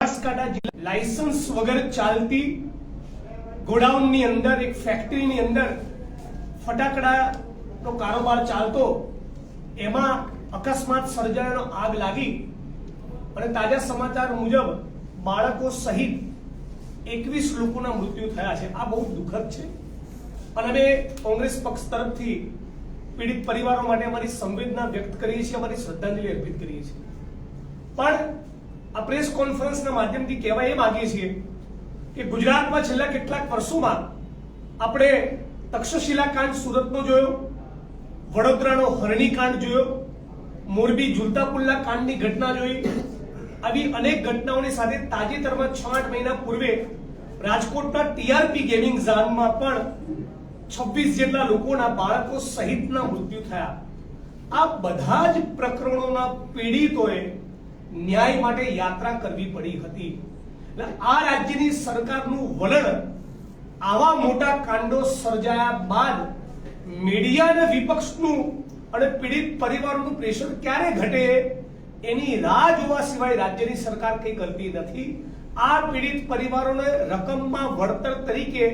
બનાસકાંઠા જિલ્લા લાયસન્સ વગર ચાલતી ગોડાઉનની અંદર એક ફેક્ટરીની અંદર ફટાકડાનો કારોબાર ચાલતો, એમાં અકસ્માત સર્જાયાનો આગ લાગી અને તાજા સમાચાર મુજબ બાળકો સહિત 21 લોકોના મૃત્યુ થયા છે। આ બહુ દુઃખદ છે અને અમે કોંગ્રેસ પક્ષ તરફથી પીડિત પરિવારો માટે અમારી સંવેદના વ્યક્ત કરીએ છીએ, અમારી શ્રદ્ધાંજલિ અર્પિત કરીએ છીએ। પણ આ પ્રેસ કોન્ફરન્સના માધ્યમથી કહેવા એ માંગીએ છીએ કે ગુજરાતમાં છેલ્લા કેટલાક વર્ષોમાં આપણે તક્ષશિલા કાંડ સુરતનો જોયો, વડોદરાનો હરણીકાંડ જોયો, મોરબી ઝુલતા પુલ્લા કાંડની ઘટના જોઈ। આવી અનેક ઘટનાઓની સાથે તાજેતરમાં 6-8 મહિના પૂર્વે રાજકોટના ટીઆરપી ગેમિંગ ઝોનમાં પણ 26 જેટલા લોકોના બાળકો સહિતના મૃત્યુ થયા। આ બધા જ પ્રકરણોના પીડિતોએ ન્યાય માટે યાત્રા કરવી પડી હતી। એટલે આ રાજ્યની સરકારનું વલણ આવા મોટા કાંડો સર્જાયા બાદ મીડિયા અને વિપક્ષનું અને પીડિત પરિવારોનું પ્રેશર ક્યારે ઘટે એની રાહ જોવા સિવાય રાજ્યની સરકાર કંઈ કરતી નથી। આ પીડિત પરિવારોને રકમમાં વળતર તરીકે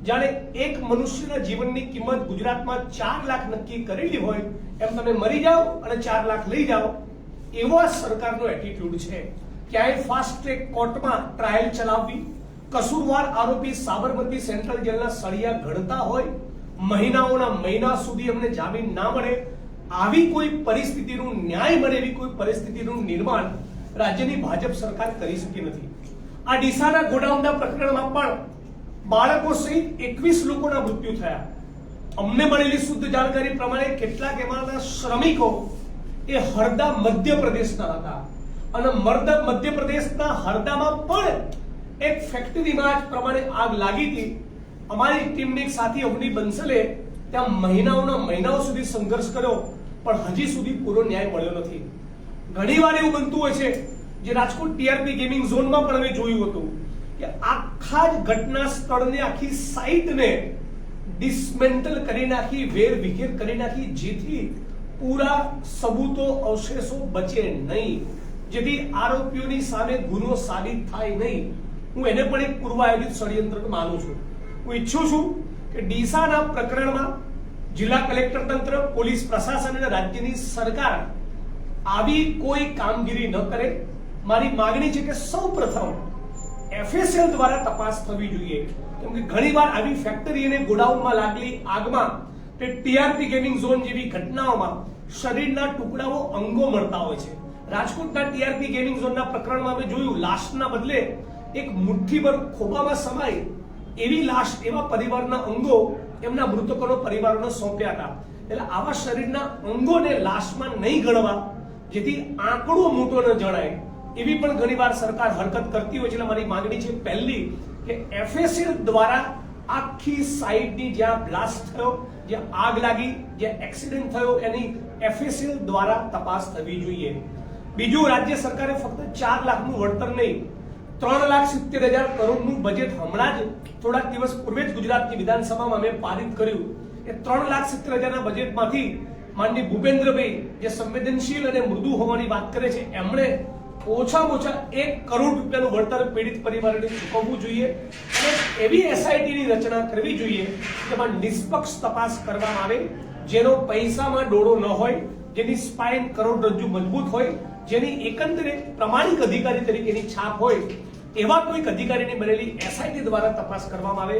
જાણે એક મનુષ્યના જીવનની કિંમત ગુજરાતમાં 4 લાખ નક્કી કરેલી હોય એમ તમે મરી જાઓ અને 4 લાખ લઈ જાઓ, એવો સરકારનો એટીટ્યુડ છે। ક્યાંય ફાસ્ટ ટ્રેક કોર્ટમાં ટ્રાયલ ચલાવવી, કસૂરવાર આરોપી સાબરમતી સેન્ટ્રલ જેલના સળિયા ગણતા હોય, મહિનાઓના મહિના સુધી એમને જામીન ના મળે, આવી કોઈ પરિસ્થિતિનું ન્યાય મળે એવી કોઈ પરિસ્થિતિનું નિર્માણ રાજ્યની ભાજપ સરકાર કરી શકી નથી। આ ડીસાના ગોડાઉનના પ્રકરણમાં પણ બાળકો સહિત 21 લોકોના મૃત્યુ થયા। અમને મળેલી શુદ્ધ જાણકારી પ્રમાણે કેટલાક એમાંના શ્રમિકો એ હરદા મધ્યપ્રદેશના હતા અને મધ્યપ્રદેશના હરદામાં પણ એક ફેક્ટરીમાં જ પ્રમાણે આગ લાગી હતી। અમારી ટીમની એક સાથી અવની બંસલે ત્યાં મહિનાઓ સુધી સંઘર્ષ કર્યો, પણ હજી સુધી પૂરો ન્યાય મળ્યો નથી। ઘણીવાર એવું બનતું હોય છે, જે રાજકોટ ટીઆરપી ગેમિંગ ઝોનમાં પણ અમે જોયું હતું કે આખા જ ઘટના સ્થળને, આખી સાઇટને ડિસમેન્ટલ કરી નાખી, વેર વિખેર કરી નાખી, જેથી પૂરા સબૂતો અવશેષો બચે નહીં, જેથી આરોપીઓની સામે ગુનો સાબિત થાય નહીં। હું એને પણ એક પૂર્વ આયોજિત ષડયંત્ર માનું છું। હું ઈચ્છું છું કે ડીસાના પ્રકરણમાં જિલ્લા કલેક્ટર તંત્ર, પોલીસ પ્રશાસન અને રાજ્યની સરકાર આવી કોઈ કામગીરી ન કરે। મારી માંગણી છે કે સૌપ્રથમ એફએસએલ દ્વારા તપાસ થવી જોઈએ, કેમ કે ઘણીવાર આવી ફેક્ટરી અને ગોડાઉનમાં લાગેલી આગમાં કે ટીઆરપી ગેમિંગ ઝોન જેવી ઘટનાઓમાં શરીરના ટુકડાઓ, અંગો મળતા હોય છે। રાજકોટના ટીઆરપી ગેમિંગ ઝોનના પ્રકરણમાં અમે જોયું, લાશના બદલે એક મુઠ્ઠીભર ખોબામાં સમાય એવી લાશ, એવા પરિવારના અંગો એમના મૃતકોનો પરિવારોને સોંપ્યા હતા। એટલે આવા શરીરના અંગોને લાશમાં નહીં ગણવા, જેથી આંકડો મોટો ન જણાય, એવી પણ ઘણીવાર સરકાર હરકત કરતી હોય છે। એટલે મારી માંગણી છે પહેલી કે એફએસએલ દ્વારા આખી સાઇટની જ્યાં બ્લાસ્ટ થયો, જ્યાં આગ લાગી, જ્યાં એક્સિડન્ટ થયો, એની એફએસએલ દ્વારા તપાસ થવી જોઈએ। બીજું, રાજ્ય સરકારે ફક્ત 4 લાખનું વળતર નહીં, 3,70,000 કરોડનું બજેટ હમણાં જ થોડાક દિવસ પૂર્વે જ ગુજરાતની વિધાનસભામાં અમે પારિત કર્યું। એ 3,70,000ના બજેટમાંથી માનનીય ભૂપેન્દ્રભાઈ, જે સંવેદનશીલ અને મૃદુ હોવાની વાત કરે છે, એમણે ઓછામાં ઓછા 1 કરોડ રૂપિયાનું વળતર પીડિત પરિવારોને ચૂકવવું જોઈએ અને એવી એસઆઈટીની રચના કરવી જોઈએ જેમાં નિષ્પક્ષ તપાસ કરવામાં આવે, જેનો પૈસામાં ડોળો ન હોય, જેની સ્પાઇન કરોડરજ્જુ મજબૂત હોય, જેની એકંદરે પ્રામાણિક અધિકારી તરીકેની છાપ હોય, એવા કોઈક અધિકારીની બનેલી એસઆઈટી દ્વારા તપાસ કરવામાં આવે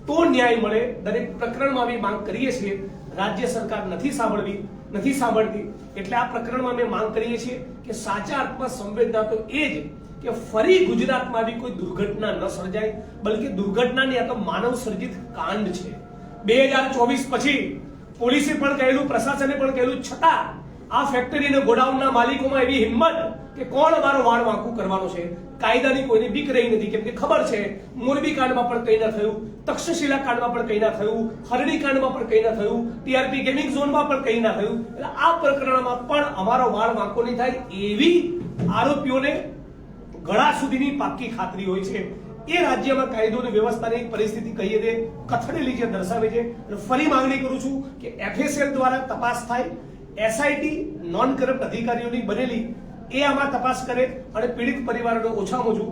તો ન્યાય મળે। દરેક પ્રકરણમાં અમે માંગ કરીએ છીએ, રાજ્ય સરકાર નથી સાંભળતી, એટલે આ પ્રકરણમાં અમે માંગ કરીએ છીએ કે સાચા અર્થમાં સંવેદના તો એ જ કે ફરી ગુજરાતમાં આવી કોઈ દુર્ઘટના ન સર્જાય, બલકે દુર્ઘટનાની આ તો માનવ સર્જિત કાંડ છે। 2024 પછી પોલીસે પણ કહેલું, પ્રશાસને પણ કહેલું, છતાં આ ફેક્ટરી અને ગોડાઉનના માલિકોમાં એવી હિંમત કે કોણ અમારો વાળ વાંકું કરવાનો છે, કાયદાની કોઈને બીક રહી નથી, કેમ કે ખબર છે મોરબી કાંડમાં પણ કંઈ ના થયું, તક્ષશિલા કાંડમાં પણ કંઈ ના થયું, હરણી કાંડમાં પણ કંઈ ના થયું, ટીઆરપી ગેમિંગ ઝોનમાં પણ કંઈ ના થયું। એટલે આ પ્રકરણમાં પણ અમારો વાળ વાંકો નહીં થાય એવી આરોપીઓને ગળા સુધીની પાક્કી ખાતરી હોય છે। એ રાજ્યમાં કાયદો અને વ્યવસ્થાની પરિસ્થિતિ કહીએ તે કથળેલી છે, દર્શાવે છે। ફરી માંગણી કરું છું કે એફએસએલ દ્વારા તપાસ થાય, એસઆઈટી નોન કરપ્ટ અધિકારીઓની બનેલી એ આમાં તપાસ કરે અને પીડિત પરિવારોને ઓછામાં ઓછું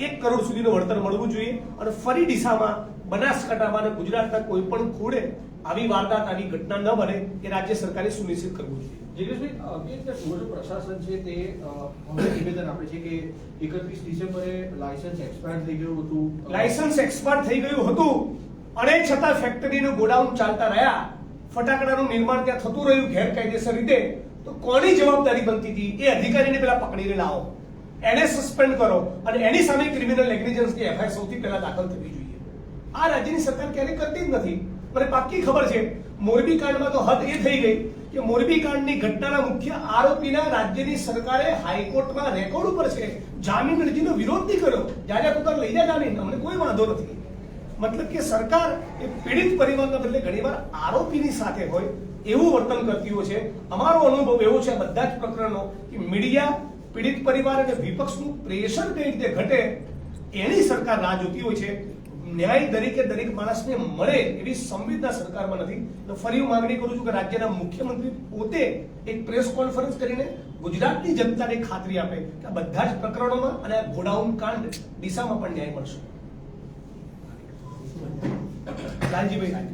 1 કરોડ સુધીનું વળતર મળવું જોઈએ અને ફરી ડીસામાં, બનાસકાંઠામાં અને ગુજરાતના કોઈ પણ ખૂણે આવી વારદાત, આવી ઘટના ન બને એ રાજ્ય સરકારે સુનિશ્ચિત કરવું જોઈએ. જિગ્નેશભાઈ, પ્રશાસન છે તે નિવેદન આપે છે કે 31 ડિસેમ્બરે લાયસન્સ એક્સપાયર થઈ ગયું હતું. લાયસન્સ એક્સપાયર થઈ ગયું હતું અને છતાં ફેક્ટરીનું ગોડાઉન ચાલતા રહ્યા, ફટાકડાનું નિર્માણ ત્યાં થતું રહ્યું ગેરકાયદેસર રીતે, તો કોની જવાબદારી બનતી હતી? એ અધિકારીને પેલા પકડીને લાવો, એને સસ્પેન્ડ કરો અને એની સામે ક્રિમિનલ નેગ્લિજન્સની એફઆઈઆર સૌથી પહેલા દાખલ થવી જોઈએ. આ રાજ્યની સરકાર ક્યારેય કરતી જ નથી. મને પાક્કી ખબર છે મોરબી કાંડમાં તો હદ એ થઈ ગઈ કે મોરબી કાંડની ઘટનાના મુખ્ય આરોપીના રાજ્યની સરકારે હાઈકોર્ટમાં રેકોર્ડ ઉપર છે જામીન અરજીનો વિરોધ નહીં કર્યો. જ્યારે પોતાને લઈ જાય જામીન, અમને કોઈ વાંધો નથી. મતલબ કે સરકાર એ પીડિત પરિવારના બદલે ઘણીવાર આરોપીની સાથે હોય એવું વર્તન કરતી હોય છે. અમારો અનુભવ એવો છે બધા જ પ્રકરણનો કે મીડિયા પીડિત પરિવાર અને વિપક્ષનું પ્રેશર કઈ રીતે ઘટે એની સરકાર રાહ જોતી હોય છે. ન્યાય દરેક માણસને મળે એવી સંવેદના સરકારમાં નથી. તો ફરી હું માંગણી કરું છું કે રાજ્યના મુખ્યમંત્રી પોતે એક પ્રેસ કોન્ફરન્સ કરીને ગુજરાતની જનતાને ખાતરી આપે કે આ બધા જ પ્રકરણોમાં અને આ ગોડાઉન કાંડ દિશામાં પણ ન્યાય મળશે. લાલજીભાઈ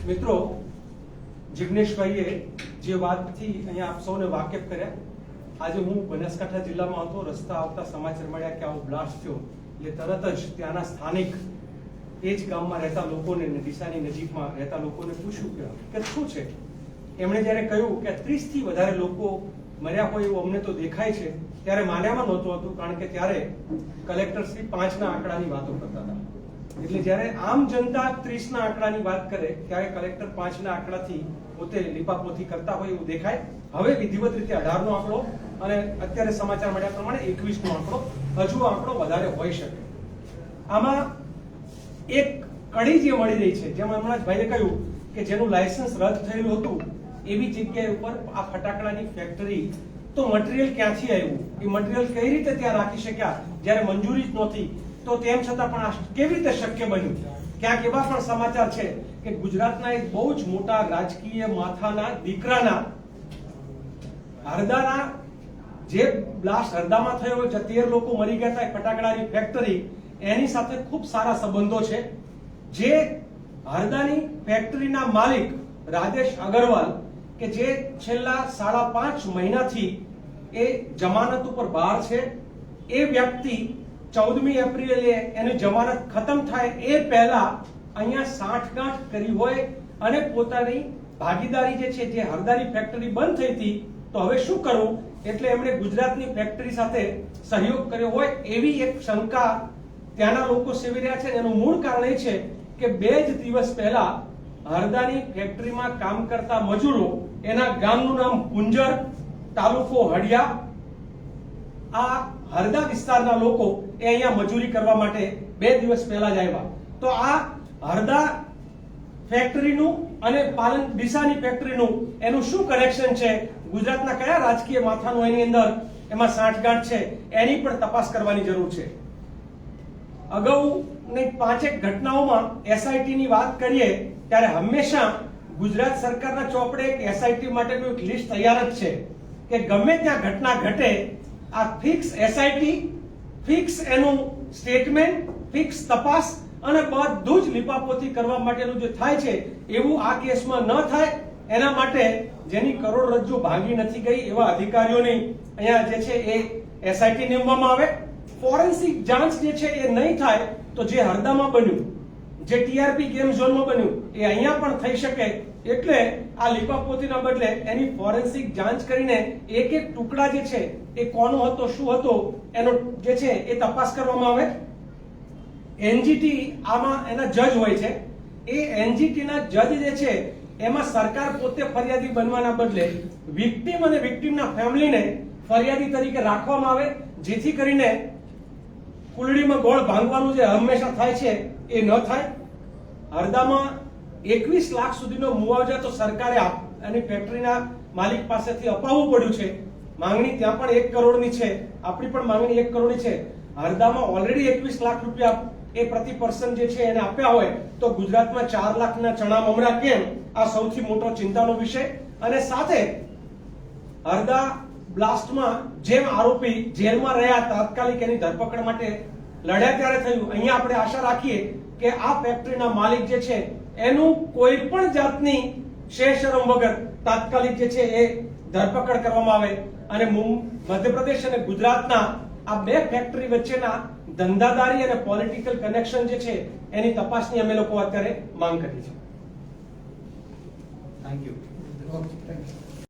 મિત્રો, જિગ્નેશભાઈએ જે વાતથી અહીંયા આપ સૌને વાકેફ કર્યા, આજે હું બનાસકાંઠા જિલ્લામાં હતો, રસ્તા આવતા સમાચાર મળ્યા કે આવો બ્લાસ્ટ થયો એટલે તરત જ ત્યાંના સ્થાનિક એ જ ગામમાં રહેતા લોકોને, ડીસાની નજીકમાં રહેતા લોકોને પૂછ્યું કે શું છે. એમણે જ્યારે કહ્યું કે 30 થી વધારે લોકો મર્યા હોય એવું અમને તો દેખાય છે, ત્યારે માન્યામાં નહોતું હતું, કારણ કે ત્યારે કલેક્ટર શ્રી 5ના આંકડાની વાતો કરતા હતા. એટલે જ્યારે આમ જનતા 30ના આંકડાની વાત કરે ત્યારે કલેક્ટર 5ના આંકડાથી પોતે લીપાપોથી કરતા હોય એવું દેખાય. હવે વિધિવત રીતે 18નો આંકડો અને અત્યારે સમાચાર મળ્યા પ્રમાણે 21નો આંકડો, હજુ આંકડો વધારે હોઈ શકે. આમાં એક કડી જે મળી રહી છે, જેમાં હમણાં જ ભાઈએ કહ્યું કે જેનું લાયસન્સ રદ થયેલું હતું એવી જગ્યાએ ઉપર આ ફટાકડાની ફેક્ટરી, તો મટીરિયલ ક્યાંથી આવ્યું, એ મટીરિયલ કઈ રીતે ત્યાં રાખી શક્યા જ્યારે મંજૂરી જ નહોતી, તો તેમ છતાં પણ આ કેવી રીતે શક્ય બન્યું? ક્યાંક એવા પણ સમાચાર છે કે ગુજરાતના એક બહુ જ મોટા રાજકીય માથાના દીકરાના હરદાના જે બ્લાસ્ટ હરદામાં થયો, 13 લોકો મરી ગયા હતા, ફટાકડાની ફેક્ટરી, એની સાથે ખૂબ સારા સંબંધો છે. જે હરદાની ફેક્ટરીના માલિક રાધેશ અગ્રવાલ, કે જે છેલ્લા 5.5 મહિનાથી એ જમાનત ઉપર બહાર છે, એ વ્યક્તિ 14મી એપ્રિલે એની જમાનત ખતમ થાય એ પહેલા અહીંયા સાંઠગાંઠ કરી હોય અને પોતાની ભાગીદારી જે છે, જે હરદાની ફેક્ટરી બંધ થઈ હતી, તો હવે શું કરવું, એટલે એમણે ગુજરાતની ફેક્ટરી સાથે સહયોગ કર્યો હોય એવી એક શંકા ત્યાંના લોકો સેવી રહ્યા છે. એનું મૂળ કારણ એ છે કે 2 જ દિવસ પહેલા હરદાની ફેક્ટરીમાં કામ કરતા મજૂરો, એના ગામનું નામ પુંજર, તાલુકો હડિયા, આ હરદા વિસ્તારના લોકો એ અહીંયા મજૂરી કરવા માટે 2 દિવસ પહેલા જ આવ્યા. તો આ હરદા ફેક્ટરીનું અને પાલન ડીસાની ફેક્ટરીનું એનું શું કનેક્શન છે, ગુજરાતના કયા રાજકીય માથાનું એની અંદર એમાં સાંઠગાંઠ છે, એની પણ તપાસ કરવાની જરૂર છે. અગાઉની 5 ઘટનાઓમાં એસઆઈટી ની વાત કરીએ ત્યારે હંમેશા ગુજરાત સરકારના ચોપડે એક એસઆઈટી માટેનું એક લિસ્ટ તૈયાર જ છે કે ગમે ત્યાં ઘટના ઘટે, આ ફિક્સ એસઆઈટી, ફિક્સ એનું સ્ટેટમેન્ટ, ફિક્સ તપાસ અને બધું જ લીપાપોથી કરવા માટેનું જે થાય છે, એવું આ કેસમાં ન થાય એના માટે જેની કરોડરજ્જુ ભાંગી નથી ગઈ એવા અધિકારીઓની અહીંયા જે છે એ એસઆઈટી નિમવામાં આવે. ફોરેન્સિક જાંચ જે છે એ નહીં થાય તો જે હરદામાં બન્યું, જે ટીઆરપી ગેમ ઝોનમાં બન્યું, એ અહીંયા પણ થઈ શકે. એટલે આ લીપાપોતીના બદલે એની ફોરેન્સિક જાંચ કરીને એક એક ટુકડા જે છે એ કોનો હતો, શું હતો, એનો જે છે એ તપાસ કરવામાં આવે. એનજીટી આમાં એના જજ હોય છે. એ એનજીટી ના જજ જે છે એમાં સરકાર પોતે ફરિયાદી બનવાના બદલે વિક્ટિમ અને વિક્ટિમના ફેમિલીને ફરિયાદી તરીકે રાખવામાં આવે, જેથી કરીને કુલડીમાં ગોળ ભાંગવાનું જે હંમેશા થાય છે એ ન થાય. હરદામાં 21 લાખ સુધીનો મુઆવજા તો સરકારે અને ફેક્ટરીના માલિક પાસેથી અપાવવું પડ્યું છે. માંગણી ત્યાં પણ 1 કરોડની છે, આપણી પણ માંગણી 1 કરોડની છે. હરદામાં ઓલરેડી 21 લાખ રૂપિયા એ પ્રતિ પર્સન જે છે એને આપ્યા હોય તો ગુજરાતમાં 4 લાખના ચણા મમરા કેમ? આ સૌથી મોટો ચિંતાનો વિષય. અને સાથે હરદા બ્લાસ્ટમાં જેમ આરોપી જેલમાં રહ્યા, તાત્કાલિક એની ધરપકડ માટે લડ્યા ત્યારે થયું. અહીંયા આપણે આશા રાખીએ કે આ ફેક્ટરીના માલિક જે છે એનું કોઈ પણ જાતની શેષરમ વગર તાત્કાલિક જે છે એ ધરપકડ કરવામાં આવે અને મધ્યપ્રદેશ અને ગુજરાતના આ બે ફેક્ટરી વચ્ચેના ધંધાદારી અને પોલિટિકલ કનેક્શન જે છે એની તપાસની અમે લોકો અત્યારે માંગ કરી છે. Thank you. Okay, thank you.